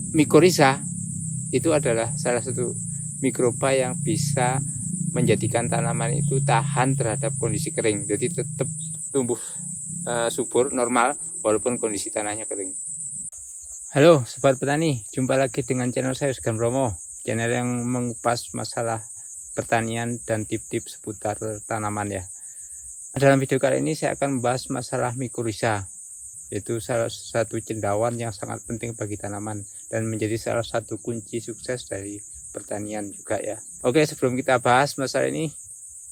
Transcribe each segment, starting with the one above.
Mycorrhiza itu adalah salah satu mikroba yang bisa menjadikan tanaman itu tahan terhadap kondisi kering, jadi tetap tumbuh subur normal walaupun kondisi tanahnya kering. Halo sobat petani, jumpa lagi dengan channel saya Sugeng Bromo, channel yang mengupas masalah pertanian dan tip-tip seputar tanaman ya. Dalam video kali ini saya akan membahas masalah mycorrhiza, yaitu salah satu cendawan yang sangat penting bagi tanaman dan menjadi salah satu kunci sukses dari pertanian juga ya. Oke, sebelum kita bahas masalah ini,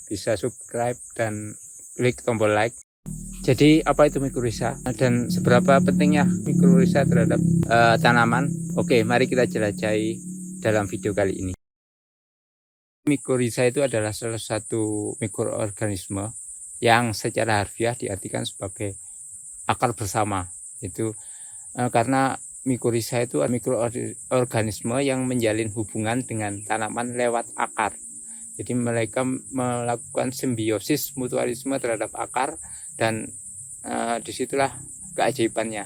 bisa subscribe dan klik tombol like. Jadi apa itu mycorrhiza dan seberapa pentingnya mycorrhiza terhadap tanaman? Oke, mari kita jelajahi dalam video kali ini. Mycorrhiza itu adalah salah satu mikroorganisme yang secara harfiah diartikan sebagai akar bersama. Itu karena mycorrhiza itu mikroorganisme yang menjalin hubungan dengan tanaman lewat akar. Jadi mereka melakukan simbiosis mutualisme terhadap akar dan disitulah keajaibannya.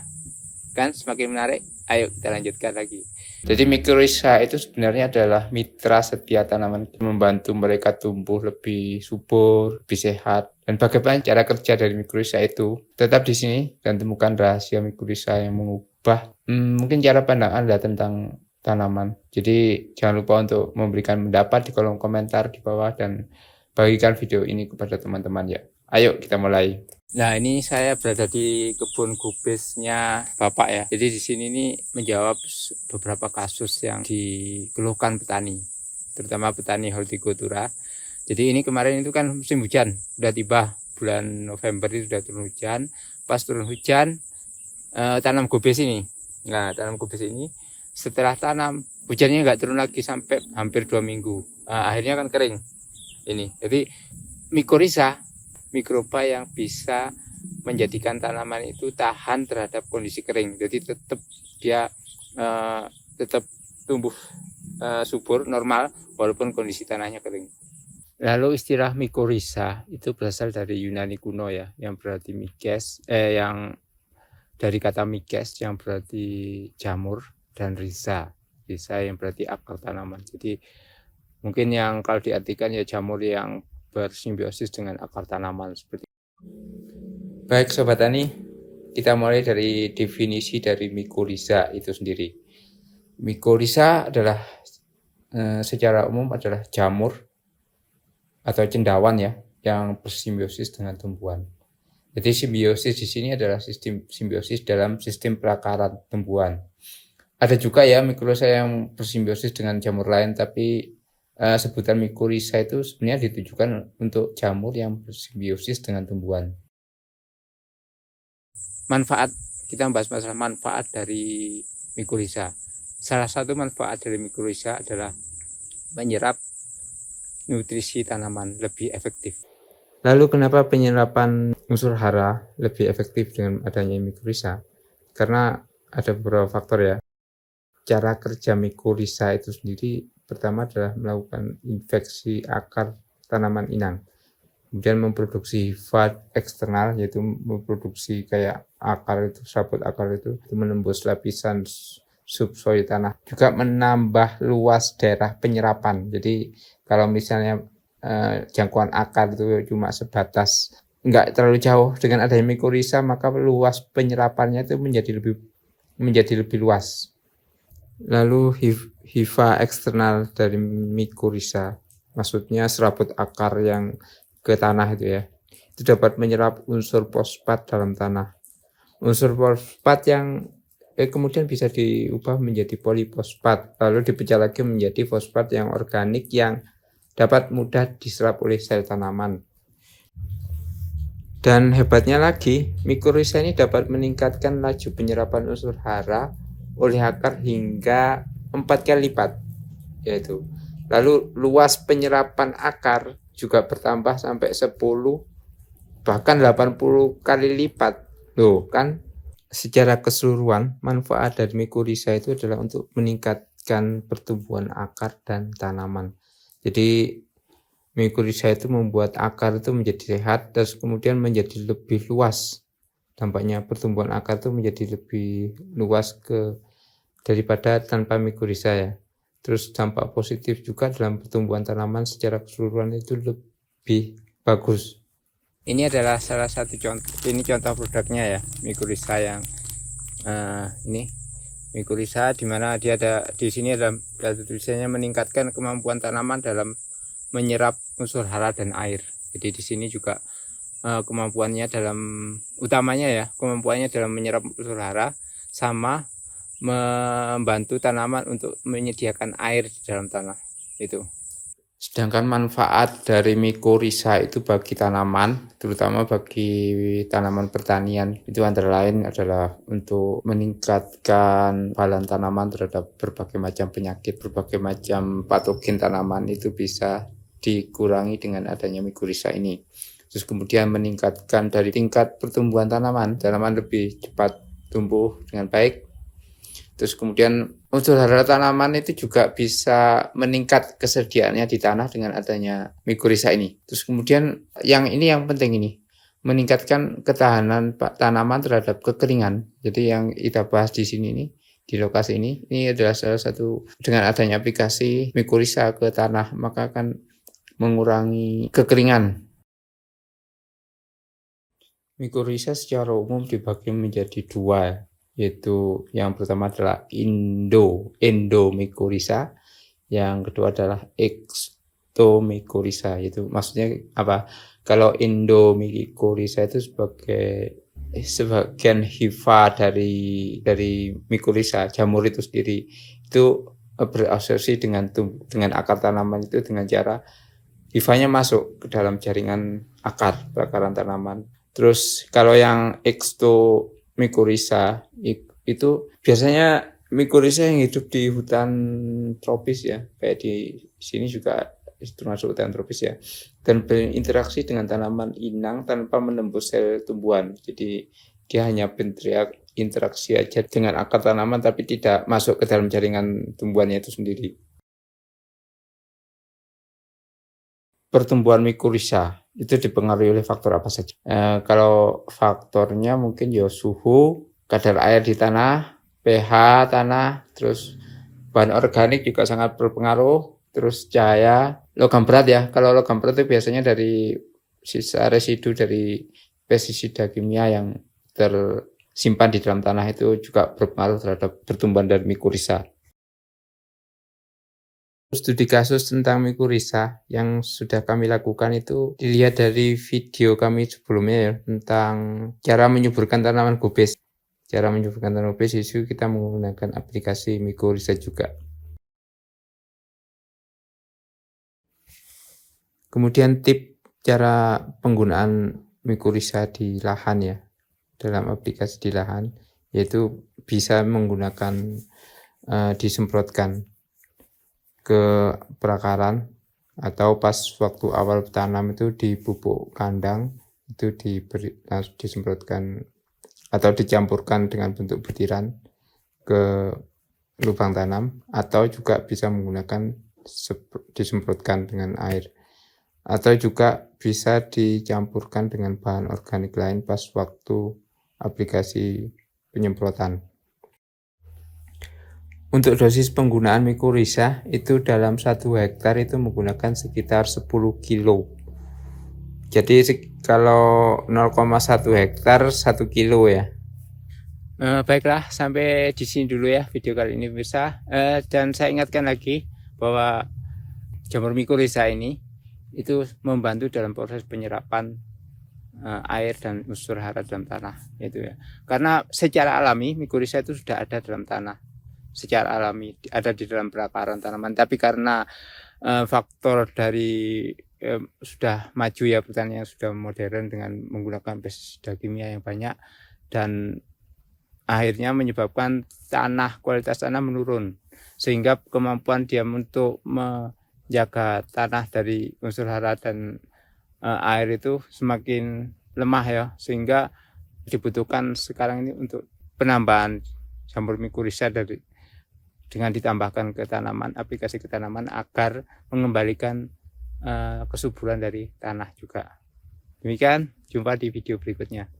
Kan semakin menarik. Ayo kita lanjutkan lagi. Jadi mycorrhiza itu sebenarnya adalah mitra setia tanaman, membantu mereka tumbuh lebih subur, lebih sehat. Dan bagaimana cara kerja dari mycorrhiza itu? Tetap di sini dan temukan rahasia mycorrhiza yang mengubah mungkin cara pandang Anda tentang tanaman. Jadi jangan lupa untuk memberikan pendapat di kolom komentar di bawah dan bagikan video ini kepada teman-teman ya. Ayo kita mulai. Nah, ini saya berada di kebun kubisnya Bapak ya. Jadi di sini ini menjawab beberapa kasus yang dikeluhkan petani, terutama petani hortikultura. Jadi ini kemarin itu kan musim hujan, udah tiba bulan November itu sudah turun hujan. Pas turun hujan, tanam kubis ini. Nah, tanam kubis ini setelah tanam hujannya nggak turun lagi sampai hampir 2 minggu. Akhirnya kan kering. Ini. Jadi mycorrhiza, mikroba yang bisa menjadikan tanaman itu tahan terhadap kondisi kering, jadi tetap dia tetap tumbuh subur normal walaupun kondisi tanahnya kering. Lalu istilah mycorrhiza itu berasal dari Yunani kuno ya, yang berarti mikes, yang dari kata mikes yang berarti jamur dan rhiza yang berarti akar tanaman. Jadi mungkin yang kalau diartikan ya jamur yang bersimbiosis dengan akar tanaman seperti itu. Baik sobat tani, kita mulai dari definisi dari mycorrhiza itu sendiri. Mycorrhiza adalah secara umum adalah jamur atau cendawan ya yang bersimbiosis dengan tumbuhan. Jadi simbiosis di sini adalah sistem simbiosis dalam sistem perakaran tumbuhan. Ada juga ya mycorrhiza yang bersimbiosis dengan jamur lain, tapi sebutan mycorrhiza itu sebenarnya ditujukan untuk jamur yang bersimbiosis dengan tumbuhan. Manfaat, kita membahas masalah manfaat dari mycorrhiza. Salah satu manfaat dari mycorrhiza adalah menyerap nutrisi tanaman lebih efektif. Lalu kenapa penyerapan unsur hara lebih efektif dengan adanya mycorrhiza? Karena ada beberapa faktor ya. Cara kerja mycorrhiza itu sendiri pertama adalah melakukan infeksi akar tanaman inang, kemudian memproduksi hifa eksternal, yaitu memproduksi kayak akar itu, serabut akar itu menembus lapisan subsoil tanah, juga menambah luas daerah penyerapan. Jadi kalau misalnya jangkauan akar itu cuma sebatas nggak terlalu jauh, dengan adanya mycorrhiza maka luas penyerapannya itu menjadi lebih luas. Lalu hifa eksternal dari mycorrhiza, maksudnya serabut akar yang ke tanah itu ya, itu dapat menyerap unsur fosfat dalam tanah. Unsur fosfat yang kemudian bisa diubah menjadi polifosfat, lalu dipecah lagi menjadi fosfat yang organik yang dapat mudah diserap oleh sel tanaman. Dan hebatnya lagi, mycorrhiza ini dapat meningkatkan laju penyerapan unsur hara oleh akar hingga 4 kali lipat, yaitu. Lalu luas penyerapan akar juga bertambah sampai 10 bahkan 80 kali lipat. Loh, kan secara keseluruhan manfaat dari mycorrhiza itu adalah untuk meningkatkan pertumbuhan akar dan tanaman. Jadi mycorrhiza itu membuat akar itu menjadi sehat dan kemudian menjadi lebih luas. Dampaknya pertumbuhan akar itu menjadi lebih luas ke daripada tanpa mikorrhiza ya. Terus dampak positif juga dalam pertumbuhan tanaman secara keseluruhan itu lebih bagus. Ini adalah salah satu contoh, ini contoh produknya ya, mikorrhiza yang ini mikorrhiza, di mana dia ada di sini ada tulisannya meningkatkan kemampuan tanaman dalam menyerap unsur hara dan air. Jadi di sini juga kemampuannya dalam utamanya ya, kemampuannya dalam menyerap unsur hara sama membantu tanaman untuk menyediakan air di dalam tanah itu. Sedangkan manfaat dari mikorrhiza itu bagi tanaman, terutama bagi tanaman pertanian, itu antara lain adalah untuk meningkatkan hafalan tanaman terhadap berbagai macam penyakit, berbagai macam patogen tanaman itu bisa dikurangi dengan adanya mikorrhiza ini. Terus kemudian meningkatkan dari tingkat pertumbuhan tanaman lebih cepat tumbuh dengan baik. Terus kemudian unsur hara tanaman itu juga bisa meningkat kesediaannya di tanah dengan adanya mikorrhiza ini. Terus kemudian yang penting ini, meningkatkan ketahanan tanaman terhadap kekeringan. Jadi yang kita bahas di sini nih, di lokasi ini adalah salah satu, dengan adanya aplikasi mikorrhiza ke tanah maka akan mengurangi kekeringan. Mikorrhiza secara umum dibagi menjadi dua, yaitu yang pertama adalah endomycorrhiza, yang kedua adalah extomycorrhiza. Itu maksudnya apa? Kalau endomycorrhiza itu sebagian hifa dari mikorrhiza, jamur itu sendiri, itu berasosiasi dengan akar tanaman itu dengan cara hifanya masuk ke dalam jaringan bakaran tanaman. Terus kalau yang extomycorrhiza itu biasanya mikorrhiza yang hidup di hutan tropis ya, kayak di sini juga termasuk hutan tropis ya, dan berinteraksi dengan tanaman inang tanpa menembus sel tumbuhan. Jadi dia hanya berinteraksi aja dengan akar tanaman tapi tidak masuk ke dalam jaringan tumbuhannya itu sendiri. Pertumbuhan mikorrhiza itu dipengaruhi oleh faktor apa saja? Kalau faktornya mungkin ya suhu, kadar air di tanah, pH tanah, terus bahan organik juga sangat berpengaruh, terus cahaya, logam berat ya. Kalau logam berat itu biasanya dari sisa residu dari pestisida kimia yang tersimpan di dalam tanah itu juga berpengaruh terhadap pertumbuhan dari mikorrhiza. Studi kasus tentang mikorrhiza yang sudah kami lakukan itu dilihat dari video kami sebelumnya ya, tentang cara menyuburkan tanaman gobes. Cara menyuburkan tanaman gobes itu kita menggunakan aplikasi mikorrhiza juga. Kemudian tip cara penggunaan mikorrhiza di lahan ya, dalam aplikasi di lahan, yaitu bisa menggunakan disemprotkan ke perakaran atau pas waktu awal tanam itu di pupuk kandang itu langsung disemprotkan atau dicampurkan dengan bentuk butiran ke lubang tanam, atau juga bisa menggunakan disemprotkan dengan air, atau juga bisa dicampurkan dengan bahan organik lain pas waktu aplikasi penyemprotan. Untuk dosis penggunaan mikorrhiza itu dalam 1 hektar itu menggunakan sekitar 10 kilo. Jadi kalau 0,1 hektar 1 kilo ya. Baiklah, sampai di sini dulu ya video kali ini pemirsa. Dan saya ingatkan lagi bahwa jamur mikorrhiza ini itu membantu dalam proses penyerapan air dan unsur hara dalam tanah itu ya. Karena secara alami mikorrhiza itu sudah ada dalam tanah. Secara alami ada di dalam perakaran tanaman, tapi karena faktor dari sudah maju ya, pertanian sudah modern dengan menggunakan pestisida kimia yang banyak, dan akhirnya menyebabkan kualitas tanah menurun, sehingga kemampuan dia untuk menjaga tanah dari unsur hara dan air itu semakin lemah ya, sehingga dibutuhkan sekarang ini untuk penambahan jamur mikorrhiza dengan ditambahkan ke tanaman, aplikasi ke tanaman agar mengembalikan kesuburan dari tanah juga. Demikian, jumpa di video berikutnya.